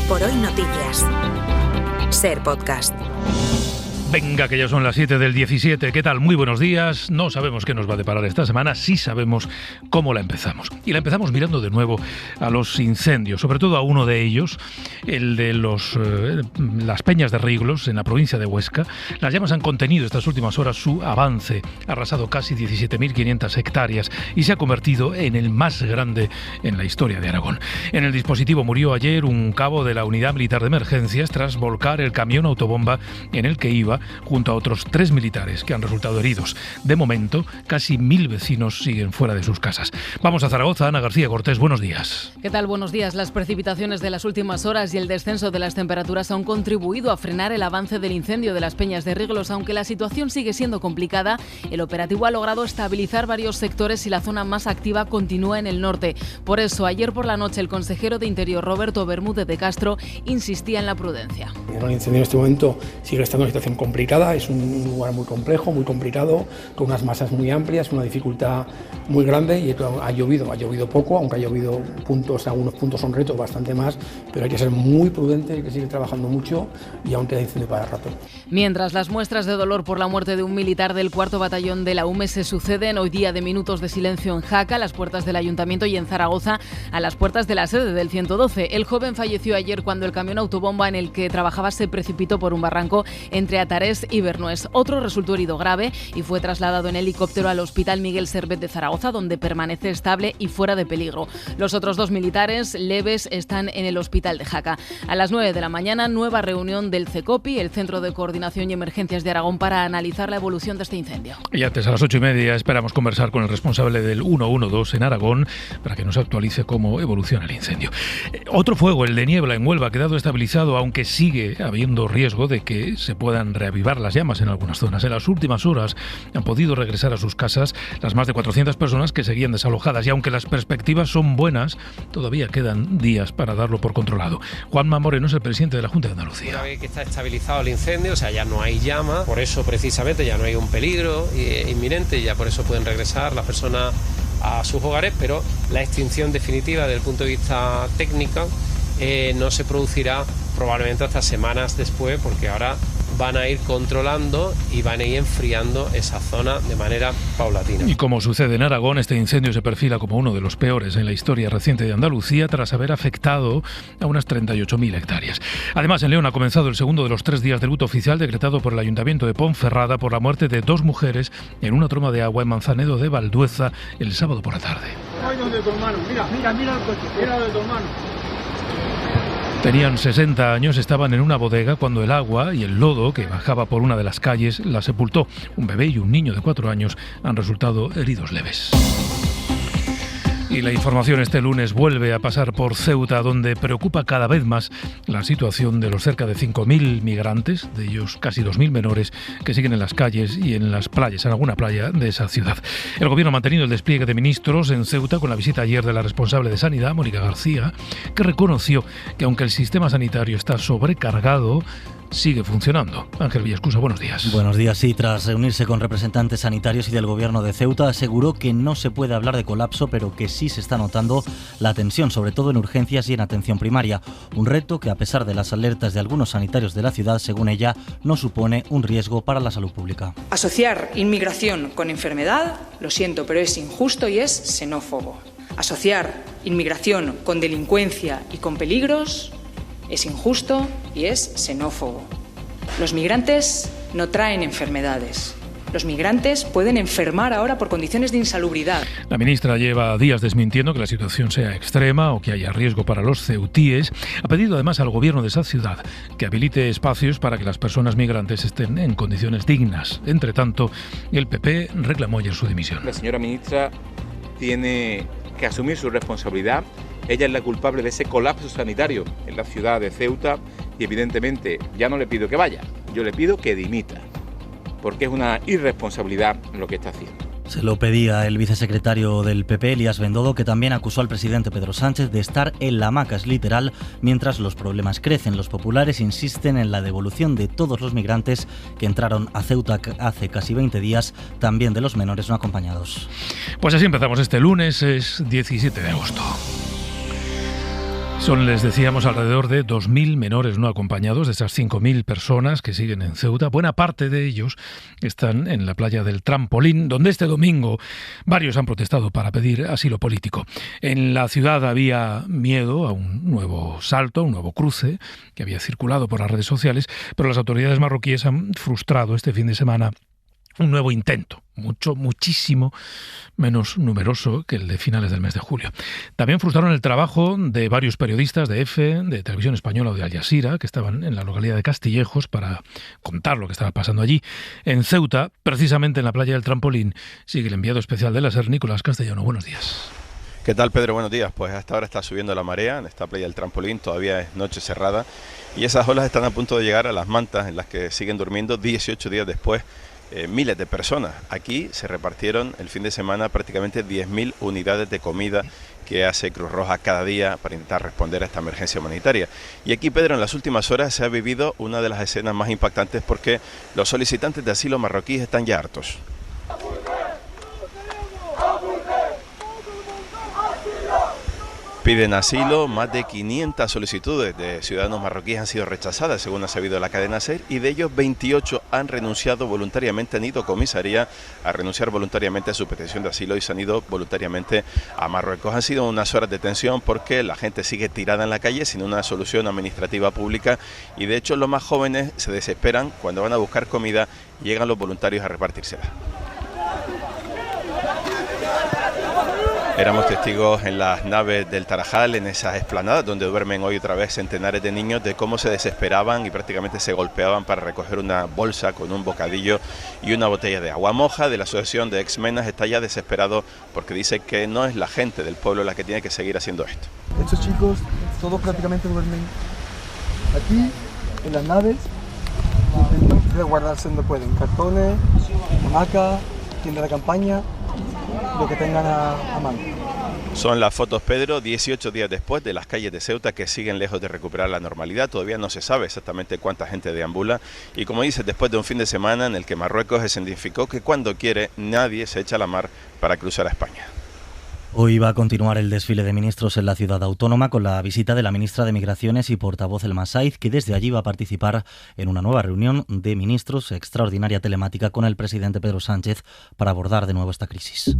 Por Hoy Noticias. Ser Podcast. Venga, que ya son las 7 del 17. ¿Qué tal? Muy buenos días. No sabemos qué nos va a deparar esta semana, sí sabemos cómo la empezamos. Y la empezamos mirando de nuevo a los incendios, sobre todo a uno de ellos, el de las Peñas de Riglos, en la provincia de Huesca. Las llamas han contenido estas últimas horas su avance, ha arrasado casi 17.500 hectáreas y se ha convertido en el más grande en la historia de Aragón. En el dispositivo murió ayer un cabo de la Unidad Militar de Emergencias tras volcar el camión autobomba en el que iba, junto a otros 3 militares que han resultado heridos. De momento, casi 1.000 vecinos siguen fuera de sus casas. Vamos a Zaragoza. Ana García Cortés, buenos días. ¿Qué tal? Buenos días. Las precipitaciones de las últimas horas y el descenso de las temperaturas han contribuido a frenar el avance del incendio de las Peñas de Riglos. Aunque la situación sigue siendo complicada, el operativo ha logrado estabilizar varios sectores y la zona más activa continúa en el norte. Por eso, ayer por la noche, el consejero de Interior, Roberto Bermúdez de Castro, insistía en la prudencia. El incendio en este momento sigue estando en una situación complicada, es un lugar muy complejo, muy complicado, con unas masas muy amplias, una dificultad muy grande y ha llovido poco, aunque ha llovido algunos puntos son retos bastante más, pero hay que ser muy prudente, hay que seguir trabajando mucho y aún queda incendio para rato. Mientras las muestras de dolor por la muerte de un militar del 4º Batallón de la UME se suceden, hoy día de minutos de silencio en Jaca, a las puertas del Ayuntamiento, y en Zaragoza, a las puertas de la sede del 112. El joven falleció ayer cuando el camión autobomba en el que trabajaba se precipitó por un barranco entre Atarés y Bernués. Otro resultó herido grave y fue trasladado en helicóptero al Hospital Miguel Servet de Zaragoza, donde permanece estable y fuera de peligro. Los otros 2 militares leves están en el Hospital de Jaca. A las 9 de la mañana, nueva reunión del CECOPI, el Centro de Coordinación y Emergencias de Aragón, para analizar la evolución de este incendio. Y antes, a las 8:30, esperamos conversar con el responsable del 112 en Aragón para que nos actualice cómo evoluciona el incendio. Otro fuego, el de Niebla en Huelva, ha quedado estabilizado, aunque sigue habiendo riesgo de que se puedan reavivar las llamas en algunas zonas. En las últimas horas han podido regresar a sus casas las más de 400 personas que seguían desalojadas, y aunque las perspectivas son buenas, todavía quedan días para darlo por controlado. Juanma Moreno es el presidente de la Junta de Andalucía. Una vez que está estabilizado el incendio, o sea, ya no hay llama, por eso precisamente ya no hay un peligro inminente, ya por eso pueden regresar las personas a sus hogares, pero la extinción definitiva desde el punto de vista técnico no se producirá probablemente hasta semanas después, porque ahora van a ir controlando y van a ir enfriando esa zona de manera paulatina. Y como sucede en Aragón, este incendio se perfila como uno de los peores en la historia reciente de Andalucía, tras haber afectado a unas 38.000 hectáreas. Además, en León ha comenzado el segundo de los 3 días de luto oficial decretado por el Ayuntamiento de Ponferrada por la muerte de 2 mujeres en una troma de agua en Manzanedo de Valdueza el sábado por la tarde. Ay, ¿dónde tu hermano? Mira el coche, mira de tu hermano. Tenían 60 años, estaban en una bodega cuando el agua y el lodo que bajaba por una de las calles la sepultó. Un bebé y un niño de 4 años han resultado heridos leves. Y la información este lunes vuelve a pasar por Ceuta, donde preocupa cada vez más la situación de los cerca de 5.000 migrantes, de ellos casi 2.000 menores, que siguen en las calles y en las playas, en alguna playa de esa ciudad. El gobierno ha mantenido el despliegue de ministros en Ceuta con la visita ayer de la responsable de Sanidad, Mónica García, que reconoció que aunque el sistema sanitario está sobrecargado, sigue funcionando. Ángel Villascusa, buenos días. Buenos días. Sí, tras reunirse con representantes sanitarios y del gobierno de Ceuta, aseguró que no se puede hablar de colapso, pero que sí se está notando la tensión, sobre todo en urgencias y en atención primaria. Un reto que, a pesar de las alertas de algunos sanitarios de la ciudad, según ella, no supone un riesgo para la salud pública. Asociar inmigración con enfermedad, lo siento, pero es injusto y es xenófobo. Asociar inmigración con delincuencia y con peligros es injusto y es xenófobo. Los migrantes no traen enfermedades. Los migrantes pueden enfermar ahora por condiciones de insalubridad. La ministra lleva días desmintiendo que la situación sea extrema o que haya riesgo para los ceutíes. Ha pedido además al gobierno de esa ciudad que habilite espacios para que las personas migrantes estén en condiciones dignas. Entre tanto, el PP reclamó ayer su dimisión. La señora ministra tiene que asumir su responsabilidad. Ella es la culpable de ese colapso sanitario en la ciudad de Ceuta y evidentemente ya no le pido que vaya, yo le pido que dimita, porque es una irresponsabilidad lo que está haciendo. Se lo pedía el vicesecretario del PP, Elías Bendodo, que también acusó al presidente Pedro Sánchez de estar en la hamaca, es literal, mientras los problemas crecen. Los populares insisten en la devolución de todos los migrantes que entraron a Ceuta hace casi 20 días, también de los menores no acompañados. Pues así empezamos este lunes, es 17 de agosto. Son, les decíamos, alrededor de 2.000 menores no acompañados de esas 5.000 personas que siguen en Ceuta. Buena parte de ellos están en la playa del Trampolín, donde este domingo varios han protestado para pedir asilo político. En la ciudad había miedo a un nuevo salto, un nuevo cruce que había circulado por las redes sociales, pero las autoridades marroquíes han frustrado este fin de semana un nuevo intento, muchísimo menos numeroso que el de finales del mes de julio. También frustraron el trabajo de varios periodistas de EFE, de Televisión Española o de Al Jazeera, que estaban en la localidad de Castillejos para contar lo que estaba pasando allí. En Ceuta, precisamente en la playa del Trampolín, sigue el enviado especial de la SER, Nicolás Castellano. Buenos días. ¿Qué tal, Pedro? Buenos días. Pues hasta ahora está subiendo la marea en esta playa del Trampolín, todavía es noche cerrada y esas olas están a punto de llegar a las mantas en las que siguen durmiendo 18 días después miles de personas. Aquí se repartieron el fin de semana prácticamente 10.000 unidades de comida que hace Cruz Roja cada día para intentar responder a esta emergencia humanitaria. Y aquí, Pedro, en las últimas horas se ha vivido una de las escenas más impactantes porque los solicitantes de asilo marroquíes están ya hartos. Piden asilo, más de 500 solicitudes de ciudadanos marroquíes han sido rechazadas, según ha sabido la cadena SER, y de ellos 28 han renunciado voluntariamente, han ido a comisaría a renunciar voluntariamente a su petición de asilo y se han ido voluntariamente a Marruecos. Han sido unas horas de tensión porque la gente sigue tirada en la calle sin una solución administrativa pública y de hecho los más jóvenes se desesperan cuando van a buscar comida y llegan los voluntarios a repartírsela. Éramos testigos en las naves del Tarajal, en esas explanadas donde duermen hoy otra vez centenares de niños, de cómo se desesperaban y prácticamente se golpeaban para recoger una bolsa con un bocadillo y una botella de agua. Moja, de la asociación de Exmenas, está ya desesperado porque dice que no es la gente del pueblo la que tiene que seguir haciendo esto. Estos chicos todos prácticamente duermen aquí, en las naves, intentan resguardarse donde pueden, cartones, hamaca, tienda de campaña, lo que tengan a mano. Son las fotos, Pedro, 18 días después de las calles de Ceuta que siguen lejos de recuperar la normalidad. Todavía no se sabe exactamente cuánta gente deambula y, como dices, después de un fin de semana en el que Marruecos escenificó que cuando quiere nadie se echa a la mar para cruzar a España. Hoy va a continuar el desfile de ministros en la ciudad autónoma con la visita de la ministra de Migraciones y portavoz El Masaiz, que desde allí va a participar en una nueva reunión de ministros extraordinaria telemática con el presidente Pedro Sánchez para abordar de nuevo esta crisis.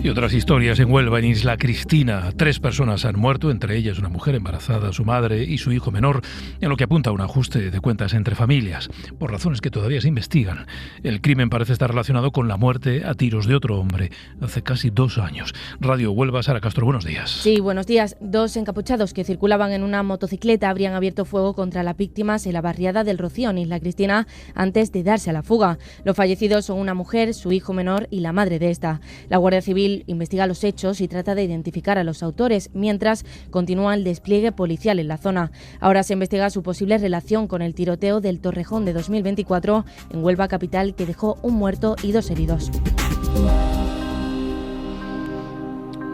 Y otras historias en Huelva, en Isla Cristina. 3 personas han muerto, entre ellas una mujer embarazada, su madre y su hijo menor, en lo que apunta a un ajuste de cuentas entre familias, por razones que todavía se investigan. El crimen parece estar relacionado con la muerte a tiros de otro hombre hace casi 2 años. Radio Huelva, Sara Castro, buenos días. Sí, buenos días. 2 encapuchados que circulaban en una motocicleta habrían abierto fuego contra las víctimas en la barriada del Rocío, en Isla Cristina, antes de darse a la fuga. Los fallecidos son una mujer, su hijo menor y la madre de esta. La Guardia Civil investiga los hechos y trata de identificar a los autores, mientras continúa el despliegue policial en la zona. Ahora se investiga su posible relación con el tiroteo del Torrejón de 2024 en Huelva capital, que dejó un muerto y 2 heridos.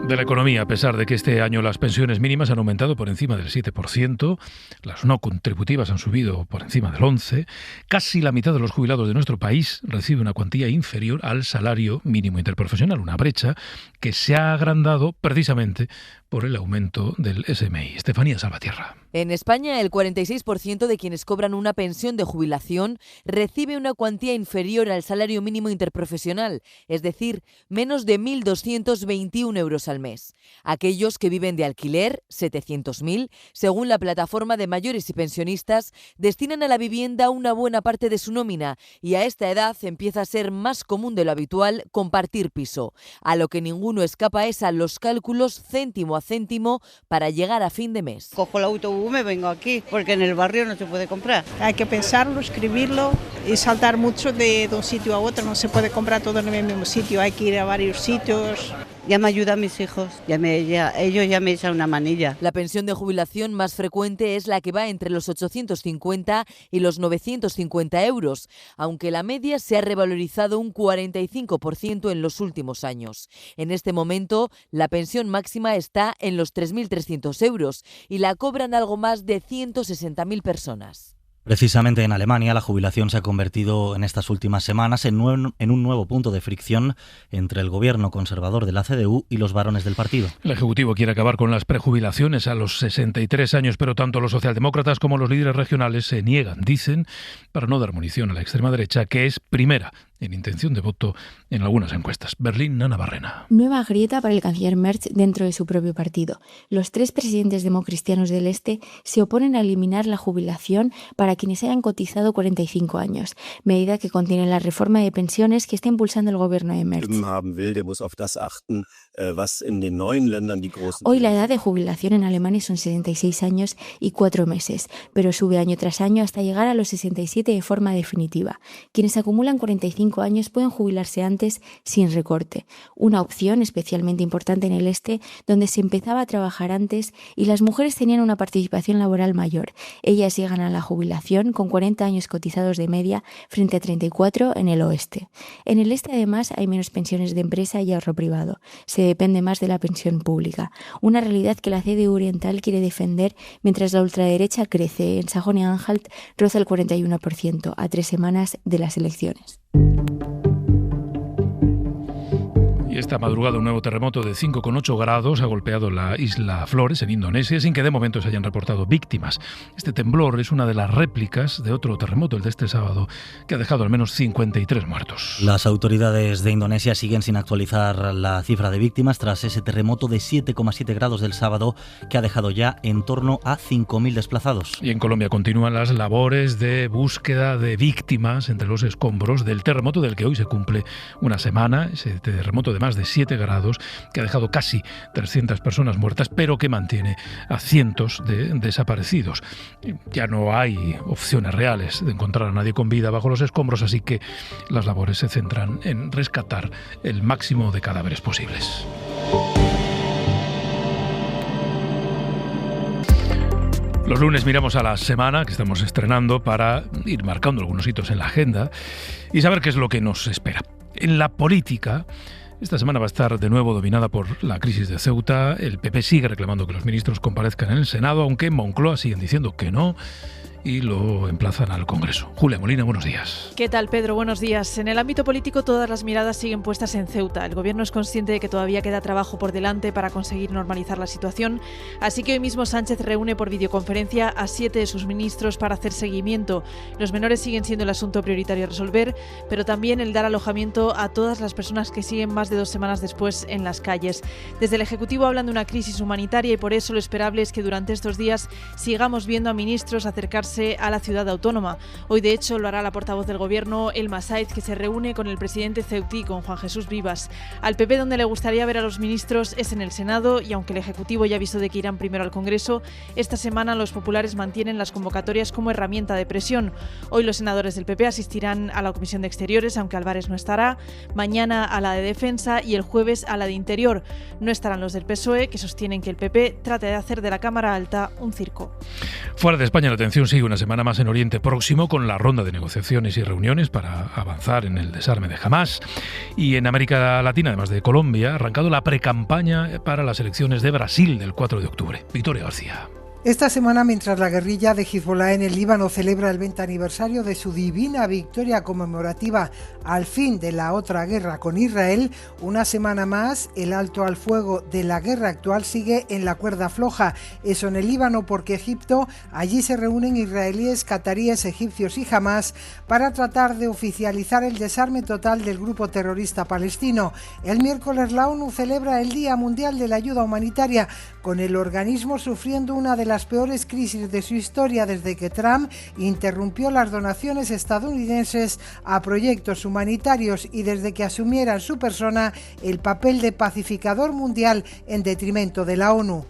De la economía, a pesar de que este año las pensiones mínimas han aumentado por encima del 7%, las no contributivas han subido por encima del 11%, casi la mitad de los jubilados de nuestro país recibe una cuantía inferior al salario mínimo interprofesional, una brecha que se ha agrandado precisamente por el aumento del SMI. Estefanía Salvatierra. En España, el 46% de quienes cobran una pensión de jubilación recibe una cuantía inferior al salario mínimo interprofesional, es decir, menos de 1.221 euros al mes. Aquellos que viven de alquiler, 700.000, según la plataforma de mayores y pensionistas, destinan a la vivienda una buena parte de su nómina y a esta edad empieza a ser más común de lo habitual compartir piso. A lo que ninguno escapa es a los cálculos céntimo a céntimo para llegar a fin de mes. Cojo el autobús, me vengo aquí, porque en el barrio no se puede comprar. Hay que pensarlo, escribirlo y saltar mucho de un sitio a otro. No se puede comprar todo en el mismo sitio, hay que ir a varios sitios. Ya me ayudan mis hijos, ellos ya me echan una manilla. La pensión de jubilación más frecuente es la que va entre los 850 y los 950 euros, aunque la media se ha revalorizado un 45% en los últimos años. En este momento, la pensión máxima está en los 3.300 euros y la cobran algo más de 160.000 personas. Precisamente en Alemania, la jubilación se ha convertido en estas últimas semanas en un nuevo punto de fricción entre el gobierno conservador de la CDU y los varones del partido. El Ejecutivo quiere acabar con las prejubilaciones a los 63 años, pero tanto los socialdemócratas como los líderes regionales se niegan, dicen, para no dar munición a la extrema derecha, que es primera en intención de voto en algunas encuestas. Berlín, Ana Barrena. Nueva grieta para el canciller Merz dentro de su propio partido. Los 3 presidentes democristianos del Este se oponen a eliminar la jubilación para quienes hayan cotizado 45 años, medida que contiene la reforma de pensiones que está impulsando el gobierno de Merz. Hoy la edad de jubilación en Alemania son 76 años y 4 meses, pero sube año tras año hasta llegar a los 67 de forma definitiva. Quienes acumulan 45 años pueden jubilarse antes sin recorte, una opción especialmente importante en el Este, donde se empezaba a trabajar antes y las mujeres tenían una participación laboral mayor. Ellas llegan a la jubilación con 40 años cotizados de media frente a 34 en el Oeste. En el Este, además, hay menos pensiones de empresa y ahorro privado. Se depende más de la pensión pública, una realidad que la CDU Oriental quiere defender mientras la ultraderecha crece. En Sajonia-Anhalt roza el 41% a 3 semanas de las elecciones. Y esta madrugada un nuevo terremoto de 5,8 grados ha golpeado la isla Flores, en Indonesia, sin que de momento se hayan reportado víctimas. Este temblor es una de las réplicas de otro terremoto, el de este sábado, que ha dejado al menos 53 muertos. Las autoridades de Indonesia siguen sin actualizar la cifra de víctimas tras ese terremoto de 7,7 grados del sábado, que ha dejado ya en torno a 5.000 desplazados. Y en Colombia continúan las labores de búsqueda de víctimas entre los escombros del terremoto del que hoy se cumple una semana, ese terremoto de más de 7 grados, que ha dejado casi 300 personas muertas, pero que mantiene a cientos de desaparecidos. Ya no hay opciones reales de encontrar a nadie con vida bajo los escombros, así que las labores se centran en rescatar el máximo de cadáveres posibles. Los lunes miramos a la semana que estamos estrenando para ir marcando algunos hitos en la agenda y saber qué es lo que nos espera. En la política, esta semana va a estar de nuevo dominada por la crisis de Ceuta. El PP sigue reclamando que los ministros comparezcan en el Senado, aunque en Moncloa siguen diciendo que no y lo emplazan al Congreso. Julia Molina, buenos días. ¿Qué tal, Pedro? Buenos días. En el ámbito político todas las miradas siguen puestas en Ceuta. El gobierno es consciente de que todavía queda trabajo por delante para conseguir normalizar la situación, así que hoy mismo Sánchez reúne por videoconferencia a 7 de sus ministros para hacer seguimiento. Los menores siguen siendo el asunto prioritario a resolver, pero también el dar alojamiento a todas las personas que siguen más de 2 semanas después en las calles. Desde el Ejecutivo hablan de una crisis humanitaria y por eso lo esperable es que durante estos días sigamos viendo a ministros acercarse a la ciudad autónoma. Hoy, de hecho, lo hará la portavoz del Gobierno, Elma Sáez, que se reúne con el presidente ceutí, con Juan Jesús Vivas. Al PP, donde le gustaría ver a los ministros, es en el Senado, y aunque el Ejecutivo ya avisó de que irán primero al Congreso, esta semana los populares mantienen las convocatorias como herramienta de presión. Hoy los senadores del PP asistirán a la Comisión de Exteriores, aunque Álvarez no estará, mañana a la de Defensa y el jueves a la de Interior. No estarán los del PSOE, que sostienen que el PP trata de hacer de la Cámara Alta un circo. Fuera de España, la atención sigue una semana más en Oriente Próximo con la ronda de negociaciones y reuniones para avanzar en el desarme de Hamás. Y en América Latina, además de Colombia, ha arrancado la precampaña para las elecciones de Brasil del 4 de octubre. Victoria García. Esta semana, mientras la guerrilla de Hezbollah en el Líbano celebra el 20 aniversario de su divina victoria conmemorativa al fin de la otra guerra con Israel, una semana más el alto al fuego de la guerra actual sigue en la cuerda floja. Eso en el Líbano porque Egipto, allí se reúnen israelíes, cataríes, egipcios y Hamás para tratar de oficializar el desarme total del grupo terrorista palestino. El miércoles la ONU celebra el Día Mundial de la Ayuda Humanitaria, con el organismo sufriendo una de las peores crisis de su historia desde que Trump interrumpió las donaciones estadounidenses a proyectos humanitarios y desde que asumiera en su persona el papel de pacificador mundial en detrimento de la ONU.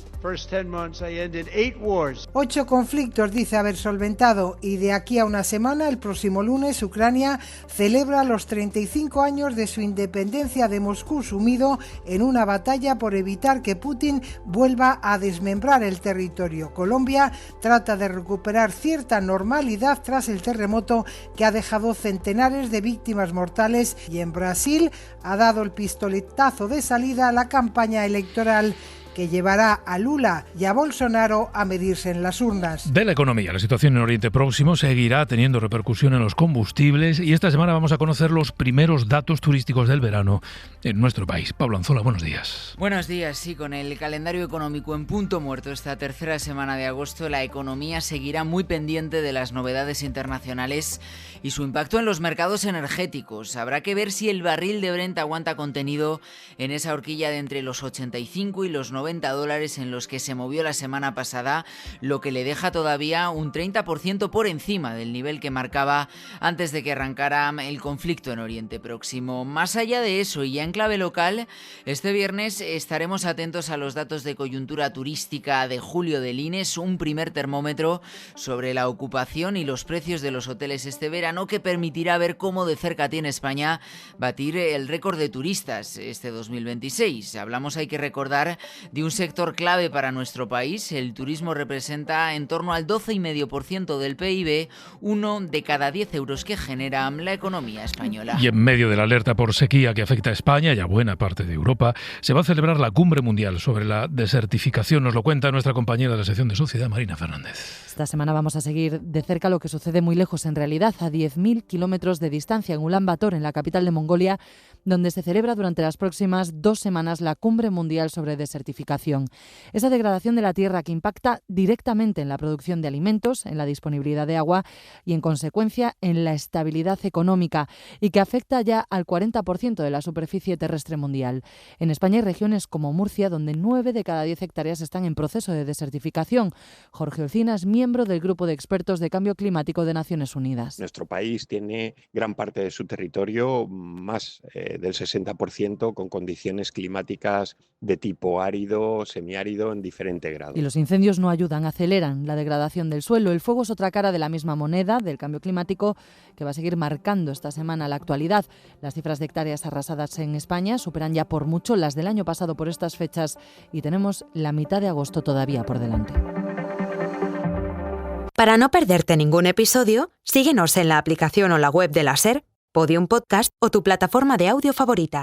8 conflictos dice haber solventado y de aquí a una semana, el próximo lunes, Ucrania celebra los 35 años de su independencia de Moscú, sumido en una batalla por evitar que Putin vuelva a desmembrar el territorio. Colombia trata de recuperar cierta normalidad tras el terremoto que ha dejado centenares de víctimas mortales, y en Brasil ha dado el pistoletazo de salida a la campaña electoral que llevará a Lula y a Bolsonaro a medirse en las urnas. De la economía, la situación en Oriente Próximo seguirá teniendo repercusión en los combustibles y esta semana vamos a conocer los primeros datos turísticos del verano en nuestro país. Pablo Anzola, buenos días. Buenos días, sí, con el calendario económico en punto muerto esta tercera semana de agosto, la economía seguirá muy pendiente de las novedades internacionales y su impacto en los mercados energéticos. Habrá que ver si el barril de Brent aguanta contenido en esa horquilla de entre los 85 y los $90 en los que se movió la semana pasada, lo que le deja todavía un 30% por encima del nivel que marcaba antes de que arrancara el conflicto en Oriente Próximo. Más allá de eso, y ya en clave local, este viernes estaremos atentos a los datos de coyuntura turística de julio del INES, un primer termómetro sobre la ocupación y los precios de los hoteles este verano que permitirá ver cómo de cerca tiene España batir el récord de turistas este 2026. Hablamos, hay que recordar, de un sector clave para nuestro país. El turismo representa en torno al 12,5% del PIB, 1 de cada 10 euros que genera la economía española. Y en medio de la alerta por sequía que afecta a España y a buena parte de Europa, se va a celebrar la Cumbre Mundial sobre la desertificación. Nos lo cuenta nuestra compañera de la sección de Sociedad, Marina Fernández. Esta semana vamos a seguir de cerca lo que sucede muy lejos en realidad, a 10.000 kilómetros de distancia, en Ulan Bator, en la capital de Mongolia, donde se celebra durante las próximas 2 semanas la Cumbre Mundial sobre Desertificación. Esa degradación de la tierra que impacta directamente en la producción de alimentos, en la disponibilidad de agua y, en consecuencia, en la estabilidad económica y que afecta ya al 40% de la superficie terrestre mundial. En España hay regiones como Murcia, donde 9 de cada 10 hectáreas están en proceso de desertificación. Jorge Olcina es miembro del Grupo de Expertos de Cambio Climático de Naciones Unidas. Nuestro país tiene gran parte de su territorio, más del 60%, con condiciones climáticas de tipo árido, semiárido, en diferente grado. Y los incendios no ayudan, aceleran la degradación del suelo. El fuego es otra cara de la misma moneda del cambio climático que va a seguir marcando esta semana la actualidad. Las cifras de hectáreas arrasadas en España superan ya por mucho las del año pasado por estas fechas y tenemos la mitad de agosto todavía por delante. Para no perderte ningún episodio, síguenos en la aplicación o la web de la SER, Podium Podcast o tu plataforma de audio favorita.